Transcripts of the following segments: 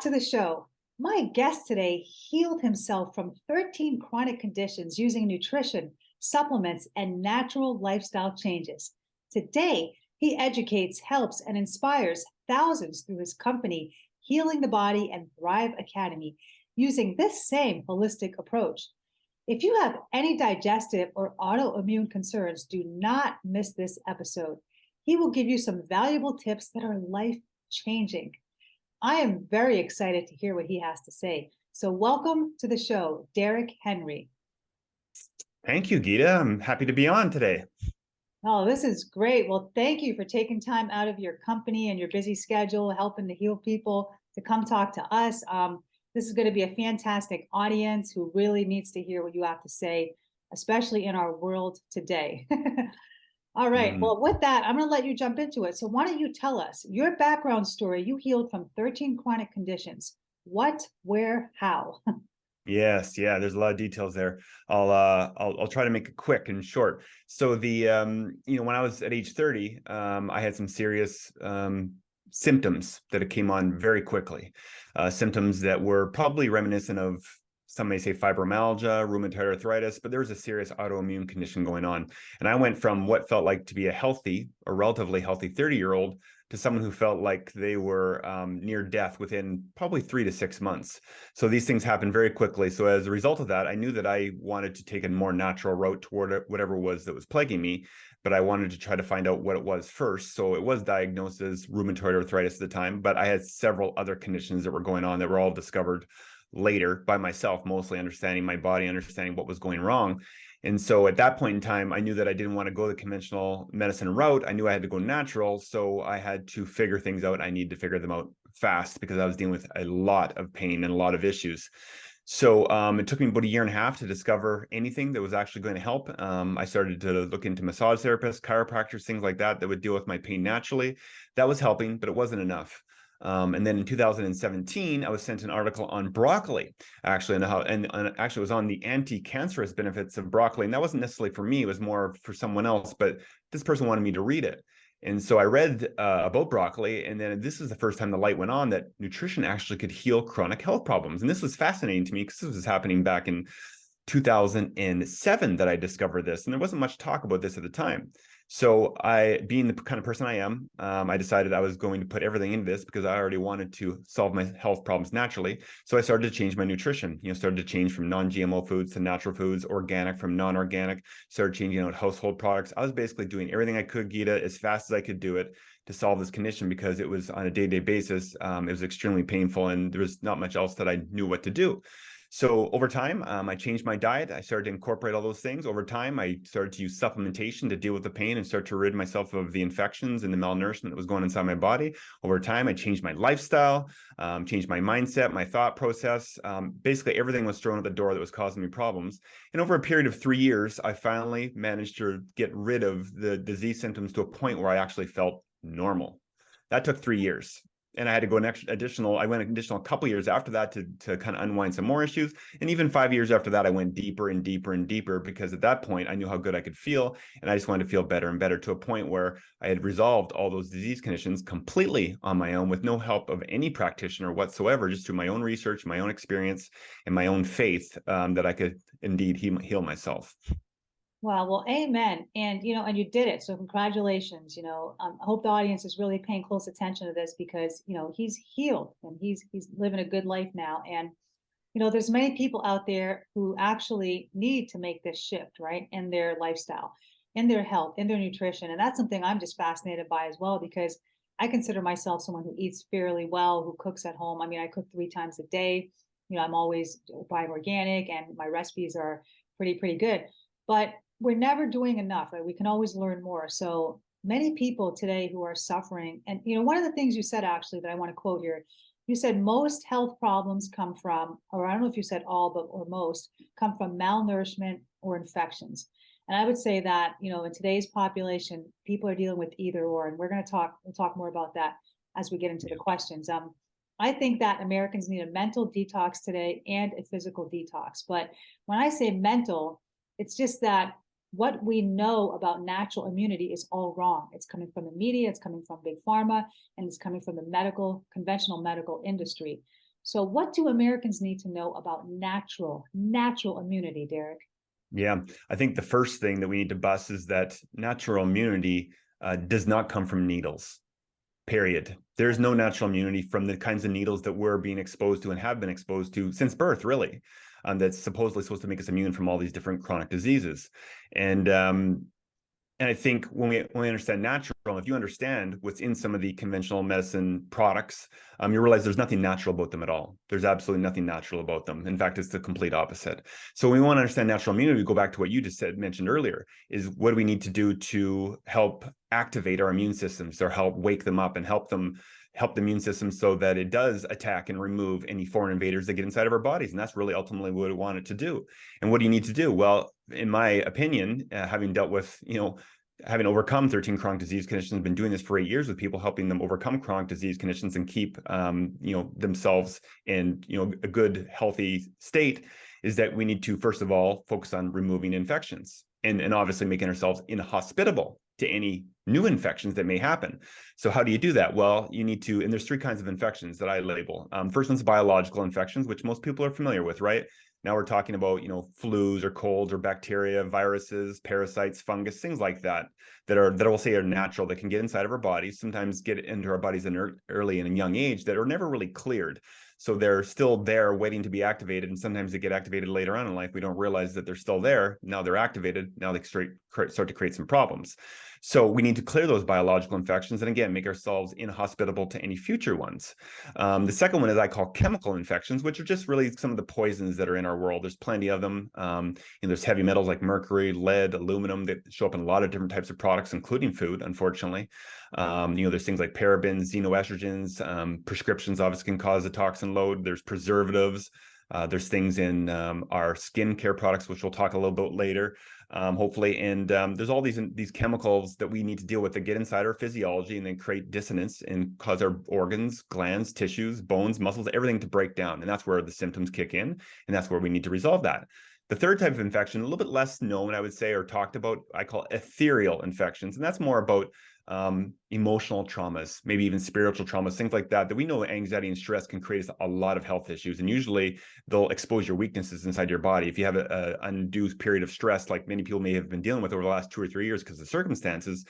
back to the show. My guest today healed himself from 13 chronic conditions using nutrition, supplements, and natural lifestyle changes. Today, he educates, helps, and inspires thousands through his company, Healing the Body and Thrive Academy, using this same holistic approach. If you have any digestive or autoimmune concerns, do not miss this episode. He will give you some valuable tips that are life changing. I am very excited to hear what he has to say. So welcome to the show, Derek Henry. Thank you, Gita. I'm happy to be on today. Oh, this is great. Well, thank you for taking time out of your company and your busy schedule, helping to heal people to come talk to us. This is going to be a fantastic audience who really needs to hear what you have to say, especially in our world today. All right. Well, with that, I'm going to let you jump into it. So why don't you tell us your background story? You healed from 13 chronic conditions. What, where, how? Yes, yeah, there's a lot of details there. I'll try to make it quick and short. So when I was at age 30, I had some serious symptoms that it came on very quickly. Symptoms that were probably reminiscent of, some may say, fibromyalgia, rheumatoid arthritis, but there was a serious autoimmune condition going on. And I went from what felt like to be a relatively healthy 30-year-old to someone who felt like they were near death within probably 3 to 6 months. So these things happen very quickly. So as a result of that, I knew that I wanted to take a more natural route toward whatever it was that was plaguing me, but I wanted to try to find out what it was first. So it was diagnosed as rheumatoid arthritis at the time, but I had several other conditions that were going on that were all discovered later by myself, mostly understanding my body, understanding what was going wrong. And so at that point in time, I knew that I didn't want to go the conventional medicine route. I knew I had to go natural. So I had to figure things out. I needed to figure them out fast because I was dealing with a lot of pain and a lot of issues. So it took me about 1.5 years to discover anything that was actually going to help. I started to look into massage therapists, chiropractors, things like that would deal with my pain naturally. That was helping, but it wasn't enough. And then in 2017, I was sent an article on broccoli, actually, and actually it was on the anti-cancerous benefits of broccoli. And that wasn't necessarily for me, it was more for someone else, but this person wanted me to read it. And so I read about broccoli, and then this is the first time the light went on that nutrition actually could heal chronic health problems. And this was fascinating to me because this was happening back in 2007 that I discovered this, and there wasn't much talk about this at the time. So being the kind of person I am, I decided I was going to put everything into this because I already wanted to solve my health problems naturally. So I started to change my nutrition, started to change from non-GMO foods to natural foods, organic from non-organic, started changing out household products. I was basically doing everything I could, Gita, as fast as I could do it to solve this condition because it was on a day-to-day basis. It was extremely painful and there was not much else that I knew what to do. So over time, I changed my diet. I started to incorporate all those things. Over time, I started to use supplementation to deal with the pain and start to rid myself of the infections and the malnourishment that was going inside my body. Over time, I changed my lifestyle, changed my mindset, my thought process. Basically, everything was thrown at the door that was causing me problems. And over a period of 3 years, I finally managed to get rid of the disease symptoms to a point where I actually felt normal. That took 3 years. And I had to go I went an additional couple years after that to kind of unwind some more issues. And even 5 years after that, I went deeper and deeper and deeper because at that point, I knew how good I could feel. And I just wanted to feel better and better to a point where I had resolved all those disease conditions completely on my own with no help of any practitioner whatsoever, just through my own research, my own experience, and my own faith that I could indeed heal myself. Wow. Well, amen. And, and you did it. So congratulations. I hope the audience is really paying close attention to this because, he's healed and he's living a good life now. And, there's many people out there who actually need to make this shift, right? In their lifestyle, in their health, in their nutrition. And that's something I'm just fascinated by as well, because I consider myself someone who eats fairly well, who cooks at home. I mean, I cook 3 times a day. I'm always buying organic and my recipes are pretty good. But we're never doing enough, right? We can always learn more. So many people today who are suffering, and one of the things you said actually that I want to quote here, you said most health problems come from, or I don't know if you said all, but or most come from malnourishment or infections. And I would say that, in today's population, people are dealing with either or, and we'll talk more about that as we get into the questions. I think that Americans need a mental detox today and a physical detox. But when I say mental, it's just that what we know about natural immunity is all wrong. It's coming from the media, it's coming from big pharma, and it's coming from the conventional medical industry. So what do Americans need to know about natural immunity, Derek? Yeah, I think the first thing that we need to bust is that natural immunity does not come from needles. Period. There's no natural immunity from the kinds of needles that we're being exposed to and have been exposed to since birth, really. That's supposedly supposed to make us immune from all these different chronic diseases. And and I think when we understand natural, if you understand what's in some of the conventional medicine products, you realize there's nothing natural about them at all. There's absolutely nothing natural about them. In fact, it's the complete opposite. So when we want to understand natural immunity, we go back to what you just mentioned earlier, is what do we need to do to help activate our immune systems or help wake them up and help the immune system so that it does attack and remove any foreign invaders that get inside of our bodies. And that's really ultimately what we want it to do. And what do you need to do? Well, in my opinion, having dealt with, having overcome 13 chronic disease conditions, been doing this for 8 years with people, helping them overcome chronic disease conditions and keep, themselves in, a good, healthy state, is that we need to, first of all, focus on removing infections and obviously making ourselves inhospitable to any new infections that may happen. So how do you do that? Well, you need to, and there's three kinds of infections that I label. First one's biological infections, which most people are familiar with, right? Now we're talking about, flus or colds or bacteria, viruses, parasites, fungus, things like that, that I will say are natural, that can get inside of our bodies, sometimes get into our bodies in early and in young age, that are never really cleared. So they're still there waiting to be activated. And sometimes they get activated later on in life. We don't realize that they're still there. Now they're activated. Now they start to create some problems. So we need to clear those biological infections and again, make ourselves inhospitable to any future ones. The second one is I call chemical infections, which are just really some of the poisons that are in our world. There's plenty of them. There's heavy metals like mercury, lead, aluminum that show up in a lot of different types of products, including food, unfortunately. There's things like parabens, xenoestrogens, prescriptions obviously can cause a toxin load. There's preservatives. There's things in our skincare products, which we'll talk a little bit later, hopefully. And there's all these chemicals that we need to deal with that get inside our physiology and then create dissonance and cause our organs, glands, tissues, bones, muscles, everything to break down. And that's where the symptoms kick in. And that's where we need to resolve that. The third type of infection, a little bit less known, I would say, or talked about, I call ethereal infections. And that's more about emotional traumas, maybe even spiritual traumas, things like that, that we know anxiety and stress can create a lot of health issues. And usually they'll expose your weaknesses inside your body. If you have an undue period of stress, like many people may have been dealing with over the last 2 or 3 years because of circumstances,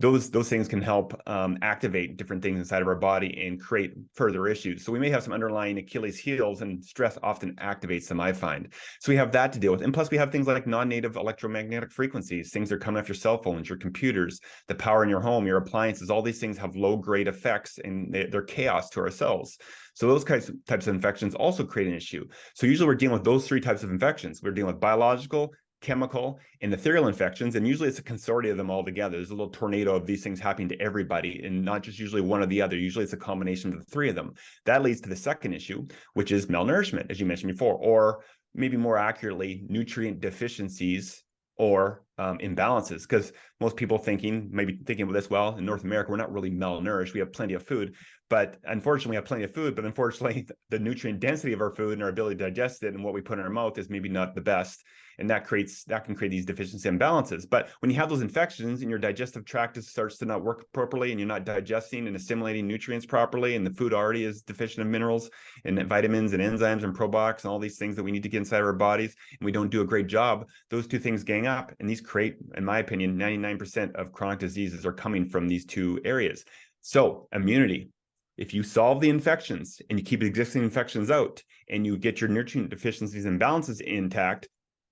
those things can help activate different things inside of our body and create further issues. So we may have some underlying Achilles heels, and stress often activates them, I find. So we have that to deal with. And plus we have things like non-native electromagnetic frequencies, things that are coming off your cell phones, your computers, the power in your home, your appliances. All these things have low-grade effects and they're chaos to our cells. So those types of infections also create an issue. So usually we're dealing with those three types of infections. We're dealing with biological, chemical, and ethereal infections, and usually it's a consortium of them all together. There's a little tornado of these things happening to everybody, and not just usually one or the other. Usually it's a combination of the three of them. That leads to the second issue, which is malnourishment, as you mentioned before, or maybe more accurately, nutrient deficiencies or imbalances. Because most people maybe thinking about this, well, in North America, we're not really malnourished. We have plenty of food, but unfortunately, we have plenty of food. But unfortunately, the nutrient density of our food and our ability to digest it and what we put in our mouth is maybe not the best. And that can create these deficiency imbalances. But when you have those infections and your digestive tract starts to not work properly and you're not digesting and assimilating nutrients properly, and the food already is deficient of minerals and vitamins and enzymes and probiotics and all these things that we need to get inside our bodies, and we don't do a great job, those two things gang up. And these create, in my opinion, 99% of chronic diseases are coming from these two areas. So immunity. If you solve the infections and you keep existing infections out and you get your nutrient deficiencies and imbalances intact,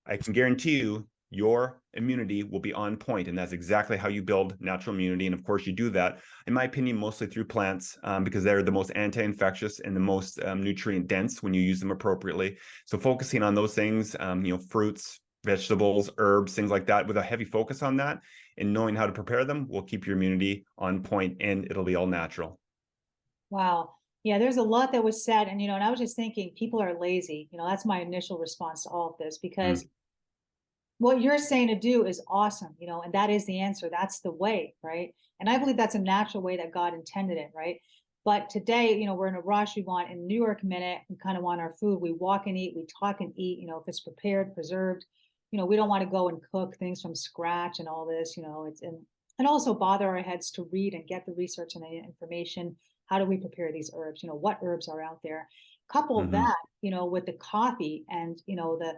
I can guarantee you your immunity will be on point. And that's exactly how you build natural immunity. And of course, you do that, in my opinion, mostly through plants, because they're the most anti-infectious and the most nutrient dense when you use them appropriately. So focusing on those things, fruits, vegetables, herbs, things like that, with a heavy focus on that and knowing how to prepare them will keep your immunity on point, and it'll be all natural. Wow. Yeah, there's a lot that was said. And, and I was just thinking people are lazy. That's my initial response to all of this, because Mm. what you're saying to do is awesome, and that is the answer. That's the way, right? And I believe that's a natural way that God intended it, right? But today, we're in a rush. We want in New York minute, we kind of want our food. We walk and eat, we talk and eat, if it's prepared, preserved, we don't want to go and cook things from scratch and all this, it's and also bother our heads to read and get the research and the information. How do we prepare these herbs? What herbs are out there? Couple Hmm. that, with the coffee, and, the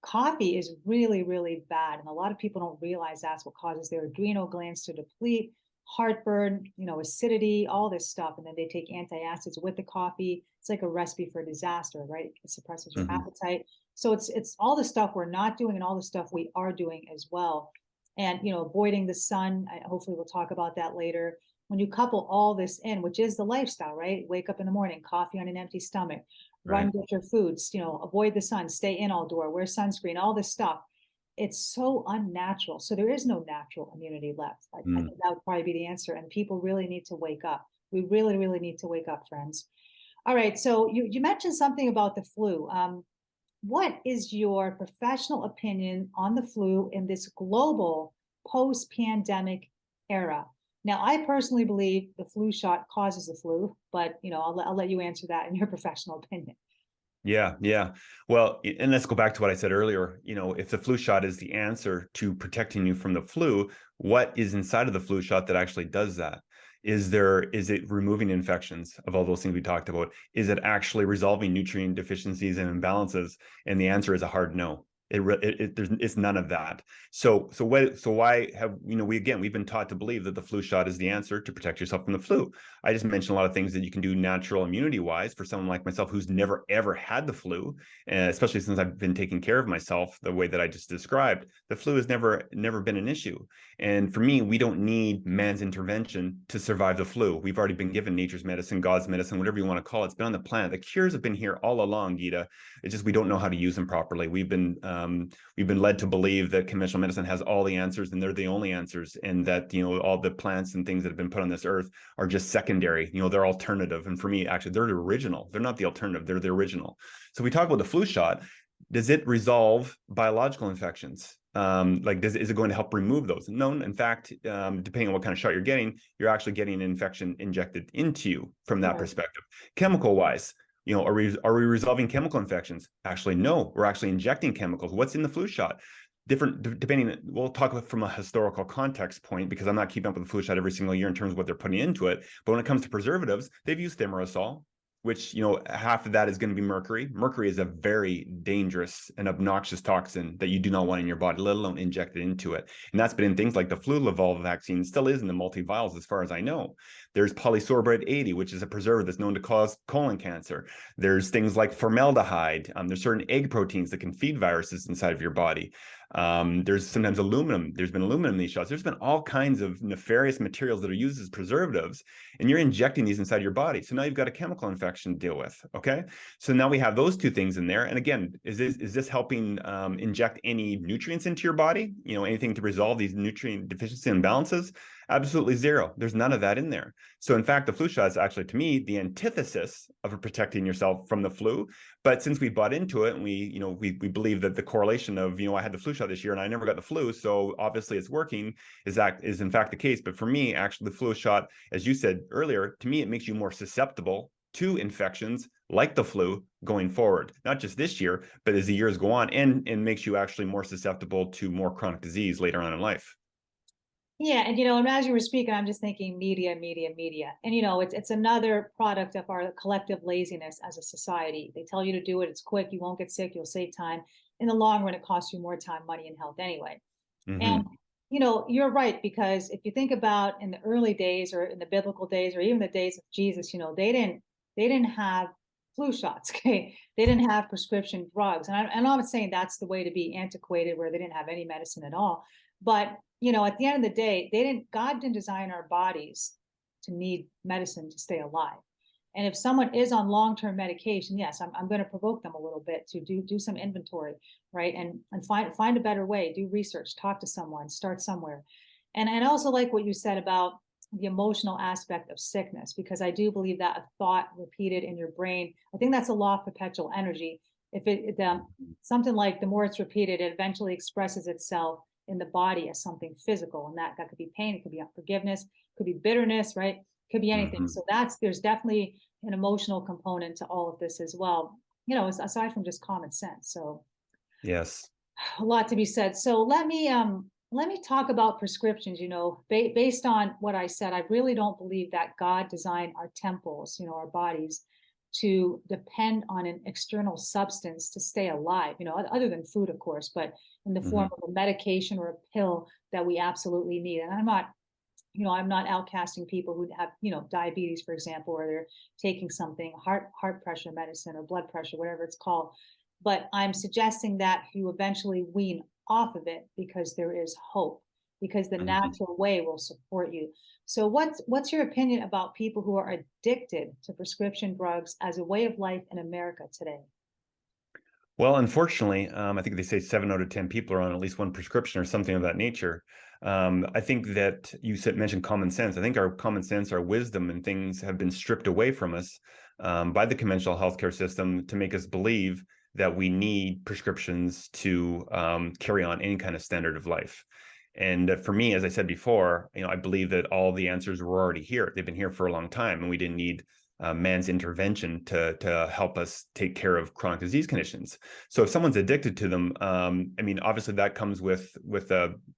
coffee is really, really bad. And a lot of people don't realize that's what causes their adrenal glands to deplete, heartburn, acidity, all this stuff. And then they take antacids with the coffee. It's like a recipe for disaster, right? It suppresses your Hmm. appetite. So it's all the stuff we're not doing and all the stuff we are doing as well. And, avoiding the sun. Hopefully we'll talk about that later. When you couple all this in, which is the lifestyle, right? Wake up in the morning, coffee on an empty stomach, run, Right. get your foods, avoid the sun, stay in all door, wear sunscreen, all this stuff. It's so unnatural. So there is no natural immunity left. I Mm. think that would probably be the answer. And people really need to wake up. We really, really need to wake up, friends. All right. So you mentioned something about the flu. What is your professional opinion on the flu in this global post-pandemic era? Now, I personally believe the flu shot causes the flu, but I'll let you answer that in your professional opinion. Yeah, yeah. Well, and let's go back to what I said earlier. If the flu shot is the answer to protecting you from the flu, what is inside of the flu shot that actually does that? Is it removing infections of all those things we talked about? Is it actually resolving nutrient deficiencies and imbalances? And the answer is a hard no. It's none of that. So why have we've been taught to believe that the flu shot is the answer to protect yourself from the flu. I just mentioned a lot of things that you can do natural immunity wise for someone like myself who's never ever had the flu, especially since I've been taking care of myself the way that I just described. The flu has never been an issue, and for me, we don't need man's intervention to survive the flu. We've already been given nature's medicine, God's medicine, whatever you want to call it. It's been on the planet. The cures have been here all along, Gita. It's just we don't know how to use them properly. We've been led to believe that conventional medicine has all the answers and they're the only answers, and that all the plants and things that have been put on this earth are just secondary. They're alternative. And for me, actually, they're the original. They're not the alternative. They're the original. So we talk about the flu shot. Does it resolve biological infections? Is it going to help remove those? No, in fact, depending on what kind of shot you're getting, you're actually getting an infection injected into you from that Right. perspective. Chemical wise, are we resolving chemical infections? Actually, no. We're actually injecting chemicals. What's in the flu shot? Depending, we'll talk about from a historical context point, because I'm not keeping up with the flu shot every single year in terms of what they're putting into it. But when it comes to preservatives, they've used thimerosal, which half of that is going to be mercury. Mercury is a very dangerous and obnoxious toxin that you do not want in your body, let alone injected into it. And that's been in things like the Fluvival vaccine, still is in the multivials as far as I know. There's polysorbate 80, which is a preservative that's known to cause colon cancer. There's things like formaldehyde. There's certain egg proteins that can feed viruses inside of your body. There's sometimes aluminum. There's been aluminum in these shots. There's been all kinds of nefarious materials that are used as preservatives, and you're injecting these inside your body. So now you've got a chemical infection to deal with. Okay. So now we have those two things in there. And again, is this helping inject any nutrients into your body? Anything to resolve these nutrient deficiency imbalances? Absolutely zero. There's none of that in there. So in fact, the flu shot is actually, to me, the antithesis of protecting yourself from the flu. But since we bought into it and we believe that the correlation of, I had the flu shot this year and I never got the flu, so obviously it's working, is in fact the case. But for me, actually, the flu shot, as you said earlier, to me, it makes you more susceptible to infections like the flu going forward, not just this year, but as the years go on, and makes you actually more susceptible to more chronic disease later on in life. Yeah, and as you were speaking, I'm just thinking media, media, media. And it's another product of our collective laziness as a society. They tell you to do it, it's quick, you won't get sick, you'll save time. In the long run, it costs you more time, money, and health anyway. And Mm-hmm. you're right, because if you think about in the early days or in the biblical days or even the days of Jesus, they didn't have flu shots, okay? They didn't have prescription drugs. And I'm not saying that's the way to be antiquated where they didn't have any medicine at all. But at the end of the day, God didn't design our bodies to need medicine to stay alive. And if someone is on long-term medication, yes, I'm going to provoke them a little bit to do some inventory, right? And find a better way, do research, talk to someone, start somewhere. And I also like what you said about the emotional aspect of sickness, because I do believe that a thought repeated in your brain, I think that's a law of perpetual energy. If something like the more it's repeated, it eventually expresses itself in the body as something physical, and that could be pain, it could be unforgiveness, could be bitterness, right? Could be anything. Mm-hmm. So there's definitely an emotional component to all of this as well, aside from just common sense. So Yes. a lot to be said. So let me talk about prescriptions. Based on what I said, I really don't believe that God designed our temples, our bodies, to depend on an external substance to stay alive, other than food, of course, but in the form Hmm. of a medication or a pill that we absolutely need. And I'm not outcasting people who have, diabetes, for example, or they're taking something, heart pressure medicine or blood pressure, whatever it's called. But I'm suggesting that you eventually wean off of it because there is hope, because the Hmm. natural way will support you. So what's your opinion about people who are addicted to prescription drugs as a way of life in America today? Well, unfortunately, I think they say 7 out of 10 people are on at least one prescription or something of that nature. I think that mentioned common sense. I think our common sense, our wisdom, and things have been stripped away from us by the conventional healthcare system to make us believe that we need prescriptions to carry on any kind of standard of life. And for me, as I said before, I believe that all the answers were already here. They've been here for a long time, and we didn't need man's intervention to help us take care of chronic disease conditions. So if someone's addicted to them, I mean, obviously that comes with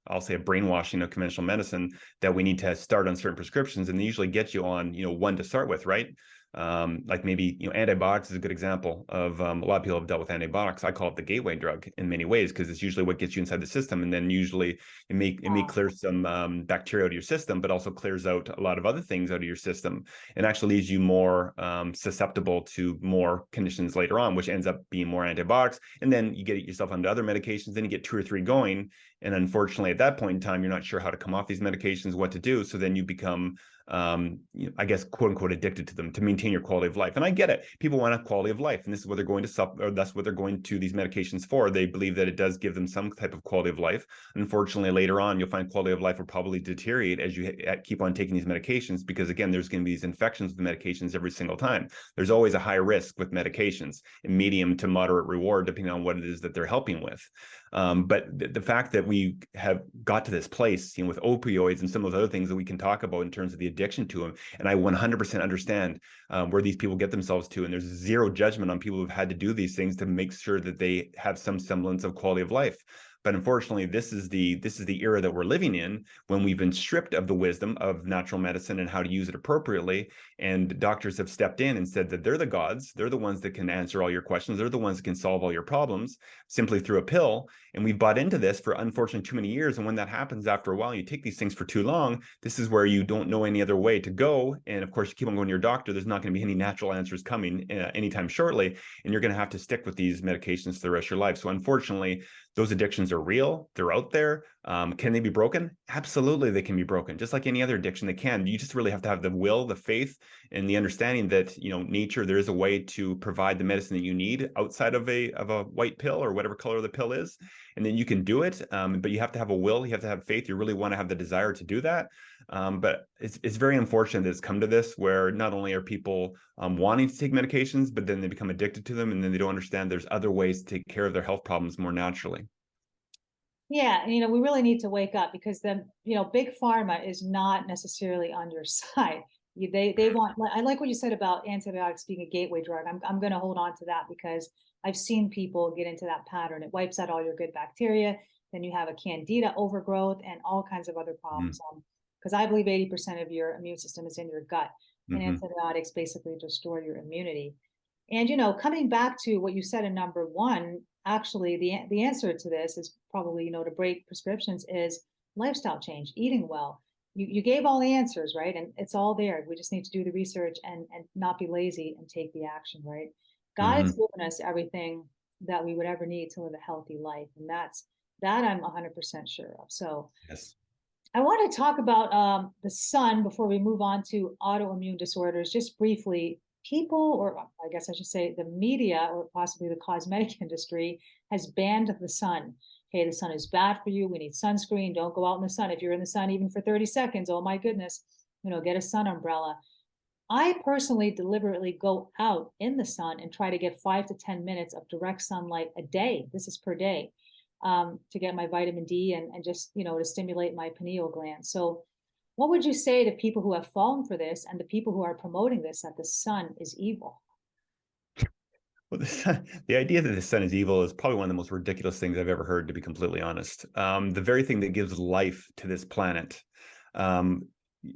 I'll say a brainwashing of conventional medicine that we need to start on certain prescriptions, and they usually get you on one to start with, right? Like maybe antibiotics is a good example of a lot of people have dealt with antibiotics. I call it the gateway drug in many ways because it's usually what gets you inside the system, and then usually it may clear some bacteria out of your system, but also clears out a lot of other things out of your system, and actually leaves you more susceptible to more conditions later on, which ends up being more antibiotics. And then you get yourself onto other medications, then you get 2 or 3 going. And unfortunately, at that point in time, you're not sure how to come off these medications, what to do. So then you become I guess, quote unquote, addicted to them to maintain your quality of life. And I get it. People want a quality of life, and this is what they're going to or that's what they're going to these medications for. They believe that it does give them some type of quality of life. Unfortunately, later on, you'll find quality of life will probably deteriorate as you keep on taking these medications, because again, there's going to be these infections with the medications every single time. There's always a high risk with medications, a medium to moderate reward, depending on what it is that they're helping with. But the fact that we have got to this place, with opioids and some of those other things that we can talk about in terms of the addiction to them, and I 100% understand where these people get themselves to, and there's zero judgment on people who've had to do these things to make sure that they have some semblance of quality of life. But unfortunately, this is the era that we're living in, when we've been stripped of the wisdom of natural medicine and how to use it appropriately. And doctors have stepped in and said that they're the gods. They're the ones that can answer all your questions. They're the ones that can solve all your problems simply through a pill. And we've bought into this for, unfortunately, too many years. And when that happens after a while, you take these things for too long, this is where you don't know any other way to go. And of course, you keep on going to your doctor. There's not going to be any natural answers coming anytime shortly. And you're going to have to stick with these medications for the rest of your life. So unfortunately, those addictions are real. They're out there. Can they be broken? Absolutely, they can be broken. Just like any other addiction, they can. You just really have to have the will, the faith, and the understanding that nature. There is a way to provide the medicine that you need outside of a white pill or whatever color the pill is, and then you can do it. But you have to have a will. You have to have faith. You really want to have the desire to do that. But it's very unfortunate that it's come to this, where not only are people wanting to take medications, but then they become addicted to them, and then they don't understand there's other ways to take care of their health problems more naturally. Yeah, and we really need to wake up, because then, big pharma is not necessarily on your side. They want. I like what you said about antibiotics being a gateway drug. I'm going to hold on to that, because I've seen people get into that pattern. It wipes out all your good bacteria. Then you have a candida overgrowth and all kinds of other problems. Because I believe 80% of your immune system is in your gut, and Mm-hmm. antibiotics basically destroy your immunity. And coming back to what you said in number one, actually the answer to this is probably, to break prescriptions is lifestyle change, eating well. You gave all the answers, right? And it's all there. We just need to do the research and not be lazy and take the action, right? God has Mm-hmm. given us everything that we would ever need to live a healthy life. And that I'm 100% sure of. So Yes. I want to talk about the sun before we move on to autoimmune disorders. Just briefly, people, or I guess I should say the media, or possibly the cosmetic industry, has banned the sun. Okay, the sun is bad for you. We need sunscreen. Don't go out in the sun. If you're in the sun even for 30 seconds, oh my goodness, get a sun umbrella. I personally deliberately go out in the sun and try to get 5 to 10 minutes of direct sunlight a day. This is per day, to get my vitamin D and just, to stimulate my pineal gland. So, what would you say to people who have fallen for this and the people who are promoting this, that the sun is evil? Well, the idea that the sun is evil is probably one of the most ridiculous things I've ever heard, to be completely honest. The very thing that gives life to this planet, um,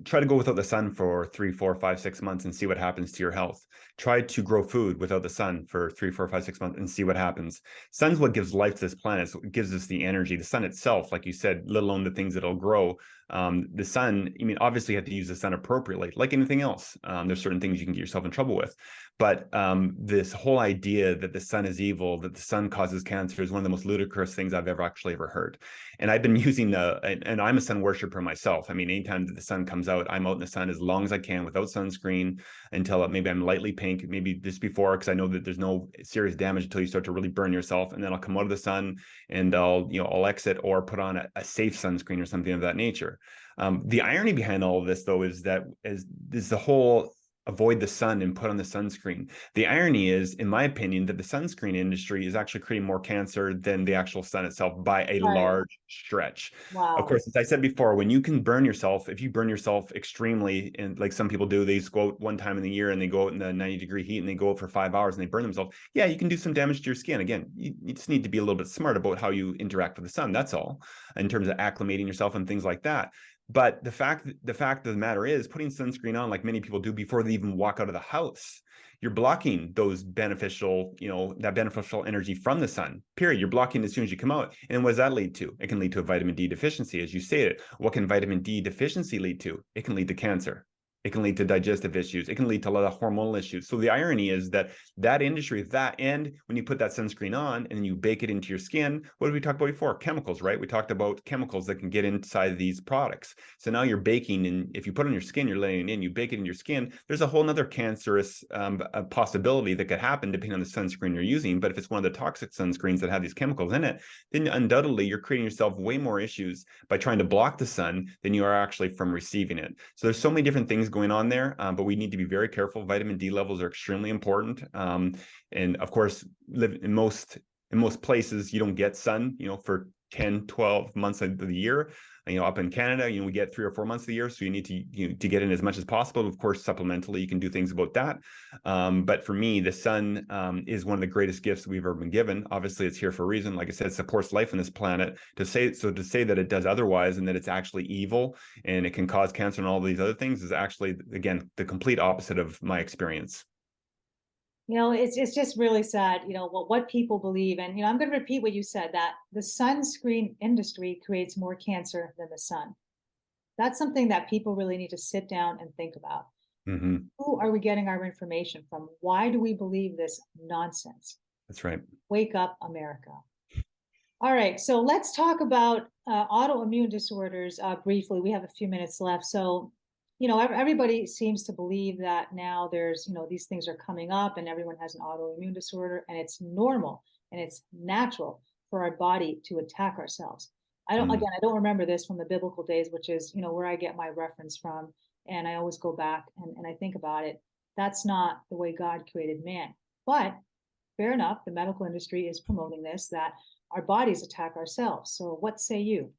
try to go without the sun for 3, 4, 5, 6 months and see what happens to your health. Try to grow food without the sun for 3, 4, 5, 6 months and see what happens. Sun's what gives life to this planet. So it gives us the energy. The sun itself, like you said, let alone the things that'll grow. The sun, I mean, obviously you have to use the sun appropriately, like anything else. There's certain things you can get yourself in trouble with. But this whole idea that the sun is evil, that the sun causes cancer, is one of the most ludicrous things I've ever heard. And I've been using and I'm a sun worshiper myself. I mean, anytime that the sun comes out, I'm out in the sun as long as I can without sunscreen until maybe I'm lightly pink, maybe just before, because I know that there's no serious damage until you start to really burn yourself. And then I'll come out of the sun and I'll exit or put on a safe sunscreen or something of that nature. The irony behind all of this, though, is that is the whole avoid the sun and put on the sunscreen. The irony is, in my opinion, that the sunscreen industry is actually creating more cancer than the actual sun itself by a Right. large stretch. Of Wow. course, as I said before, when you can burn yourself, if you burn yourself extremely, and like some people do, they just go out one time in the year and they go out in the 90-degree heat and they go out for 5 hours and they burn themselves. Yeah, you can do some damage to your skin. Again, you just need to be a little bit smart about how you interact with the sun. That's all, in terms of acclimating yourself and things like that. But the fact of the matter is, putting sunscreen on, like many people do before they even walk out of the house, you're blocking those beneficial, that beneficial energy from the sun, period. You're blocking as soon as you come out. And what does that lead to? It can lead to a vitamin D deficiency, as you stated. What can vitamin D deficiency lead to? It can lead to cancer. It can lead to digestive issues. It can lead to a lot of hormonal issues. So the irony is that industry, that end, when you put that sunscreen on and then you bake it into your skin, what did we talk about before? Chemicals, right? We talked about chemicals that can get inside these products. So now you're baking, and if you put it on your skin, you're letting it in, you bake it in your skin, there's a whole nother cancerous possibility that could happen depending on the sunscreen you're using. But if it's one of the toxic sunscreens that have these chemicals in it, then undoubtedly you're creating yourself way more issues by trying to block the sun than you are actually from receiving it. So there's so many different things going on there, but we need to be very careful. Vitamin D levels are extremely important. And of course, live in most places, you don't get sun, for 10, 12 months of the year. Up in Canada, we get 3 or 4 months of the year, so you need to get in as much as possible. Of course, supplementally, you can do things about that. But for me, the sun is one of the greatest gifts we've ever been given. Obviously, it's here for a reason. Like I said, it supports life on this planet. To say that it does otherwise and that it's actually evil and it can cause cancer and all these other things is actually, again, the complete opposite of my experience. It's just really sad, what people believe. And, I'm going to repeat what you said, that the sunscreen industry creates more cancer than the sun. That's something that people really need to sit down and think about. Mm-hmm. Who are we getting our information from? Why do we believe this nonsense? That's right. Wake up, America. All right, so let's talk about autoimmune disorders briefly. We have a few minutes left. So, everybody seems to believe that now there's, these things are coming up and everyone has an autoimmune disorder, and it's normal and it's natural for our body to attack ourselves. I don't remember this from the biblical days, which is, where I get my reference from. And I always go back and I think about it. That's not the way God created man. But fair enough, the medical industry is promoting this, that our bodies attack ourselves. So what say you?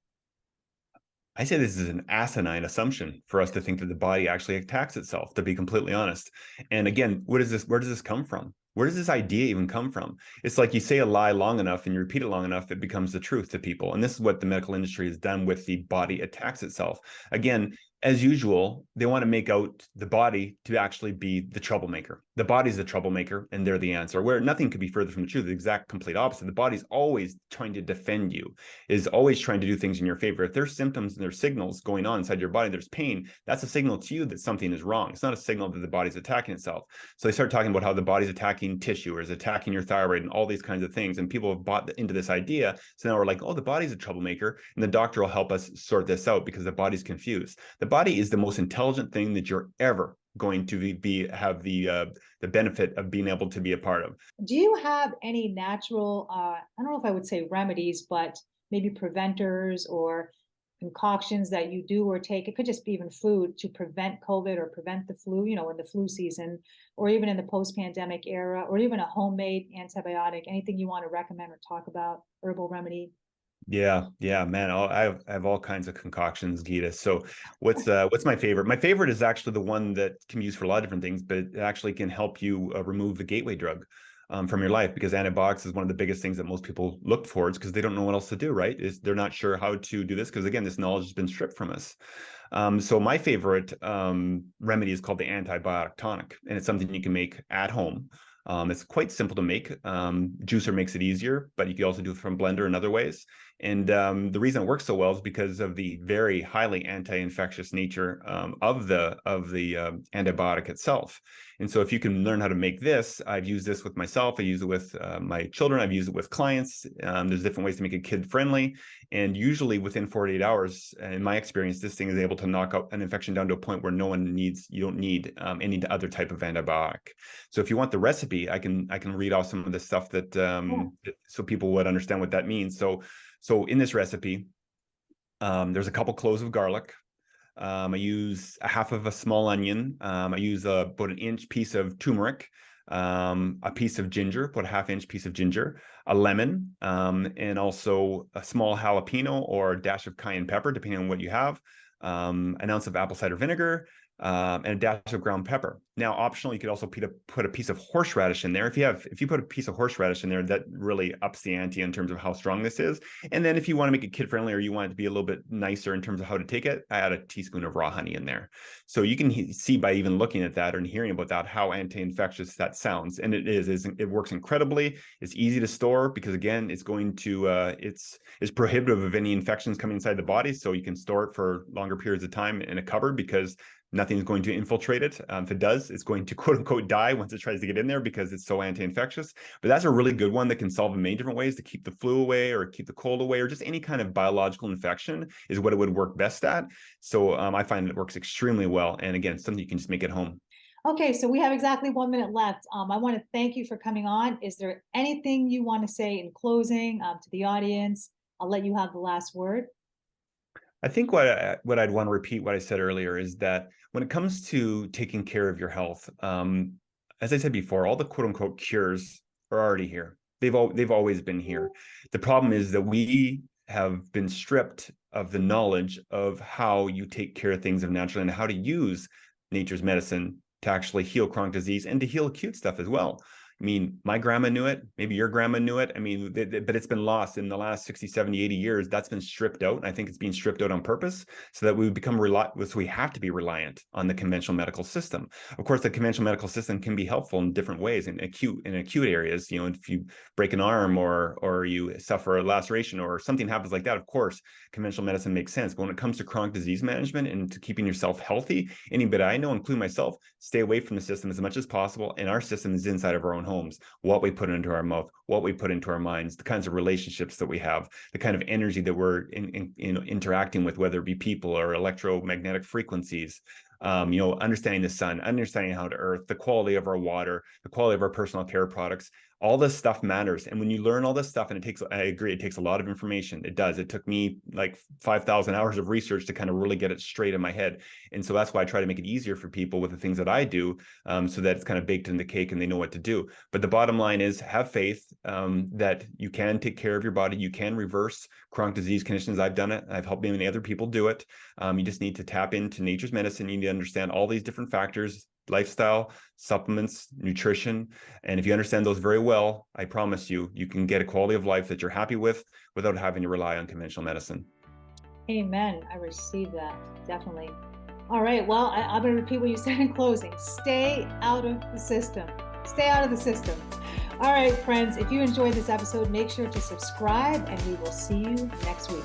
I say this is an asinine assumption for us to think that the body actually attacks itself, to be completely honest. And again, where does this come from? Where does this idea even come from? It's like you say a lie long enough and you repeat it long enough, it becomes the truth to people. And this is what the medical industry has done with the body attacks itself. Again, as usual, they want to make out the body to actually be the troublemaker. The body's the troublemaker and they're the answer, where nothing could be further from the truth. The exact complete opposite. The body's always trying to defend you, is always trying to do things in your favor. If there's symptoms and there's signals going on inside your body, there's pain, that's a signal to you that something is wrong. It's not a signal that the body's attacking itself. So they start talking about how the body's attacking tissue or is attacking your thyroid and all these kinds of things. And people have bought into this idea. So now we're like, oh, the body's a troublemaker. And the doctor will help us sort this out because the body's confused. The body is the most intelligent thing that you're ever going to have the benefit of being able to be a part of. Do you have any natural, I don't know if I would say remedies, but maybe preventers or concoctions that you do or take? It could just be even food to prevent COVID or prevent the flu, in the flu season, or even in the post-pandemic era, or even a homemade antibiotic, anything you want to recommend or talk about, herbal remedy? Yeah, man. I have all kinds of concoctions, Gita. So what's my favorite? My favorite is actually the one that can be used for a lot of different things, but it actually can help you remove the gateway drug. from your life, because antibiotics is one of the biggest things that most people look towards because they don't know what else to do, right? Is they're not sure how to do this because, again, this knowledge has been stripped from us. So my favorite remedy is called the antibiotic tonic, and it's something you can make at home. It's quite simple to make. Juicer makes it easier, but you can also do it from blender in other ways. And the reason it works so well is because of the very highly anti-infectious nature of the antibiotic itself. And so if you can learn how to make this, I've used this with myself. I use it with my children. I've used it with clients. There's different ways to make it kid-friendly. And usually within 48 hours, in my experience, this thing is able to knock out an infection down to a point where you don't need any other type of antibiotic. So if you want the recipe, I can read off some of the stuff that so people would understand what that means. So in this recipe, there's a couple cloves of garlic. I use a half of a small onion. I use about an inch piece of turmeric, a piece of ginger, about a half-inch piece of ginger, a lemon, and also a small jalapeno or a dash of cayenne pepper, depending on what you have, an ounce of apple cider vinegar, and a dash of ground pepper. Now, optional, you could also put a piece of horseradish in there. If you put a piece of horseradish in there, that really ups the ante in terms of how strong this is. And then if you want to make it kid-friendly, or you want it to be a little bit nicer in terms of how to take it, I add a teaspoon of raw honey in there. So you can see by even looking at that and hearing about that, how anti-infectious that sounds. And it works incredibly. It's easy to store because, again, it's going to, it's prohibitive of any infections coming inside the body. So you can store it for longer periods of time in a cupboard because nothing's going to infiltrate it. If it does, it's going to quote unquote die once it tries to get in there because it's so anti-infectious. But that's a really good one that can solve in many different ways to keep the flu away or keep the cold away or just any kind of biological infection is what it would work best at. So I find it works extremely well. And again, something you can just make at home. Okay, so we have exactly 1 minute left. I want to thank you for coming on. Is there anything you want to say in closing to the audience? I'll let you have the last word. I think what I'd want to repeat what I said earlier is that when it comes to taking care of your health, as I said before, all the quote unquote cures are already here. They've always been here. The problem is that we have been stripped of the knowledge of how you take care of things naturally and how to use nature's medicine to actually heal chronic disease and to heal acute stuff as well. I mean, my grandma knew it. Maybe your grandma knew it. I mean, but it's been lost in the last 60, 70, 80 years. That's been stripped out. And I think it's being stripped out on purpose so that we become so we have to be reliant on the conventional medical system. Of course, the conventional medical system can be helpful in different ways in acute areas. You know, if you break an arm or you suffer a laceration or something happens like that, of course, conventional medicine makes sense. But when it comes to chronic disease management and to keeping yourself healthy, anybody I know, including myself, stay away from the system as much as possible. And our system is inside of our own homes. What we put into our mouth, what we put into our minds, the kinds of relationships that we have, the kind of energy that we're interacting with, whether it be people or electromagnetic frequencies. Understanding the sun, understanding how to earth, the quality of our water, the quality of our personal care products. All this stuff matters. And when you learn all this stuff, and I agree, it takes a lot of information. It does. It took me like 5,000 hours of research to kind of really get it straight in my head. And so that's why I try to make it easier for people with the things that I do, so that it's kind of baked in the cake and they know what to do. But the bottom line is have faith that you can take care of your body. You can reverse chronic disease conditions. I've done it. I've helped many other people do it. You just need to tap into nature's medicine. You need to understand all these different factors: lifestyle, supplements, nutrition. And if you understand those very well, I promise you, you can get a quality of life that you're happy with without having to rely on conventional medicine. Amen. I received that. Definitely. All right. Well, I'm going to repeat what you said in closing. Stay out of the system. Stay out of the system. All right, friends, if you enjoyed this episode, make sure to subscribe and we will see you next week.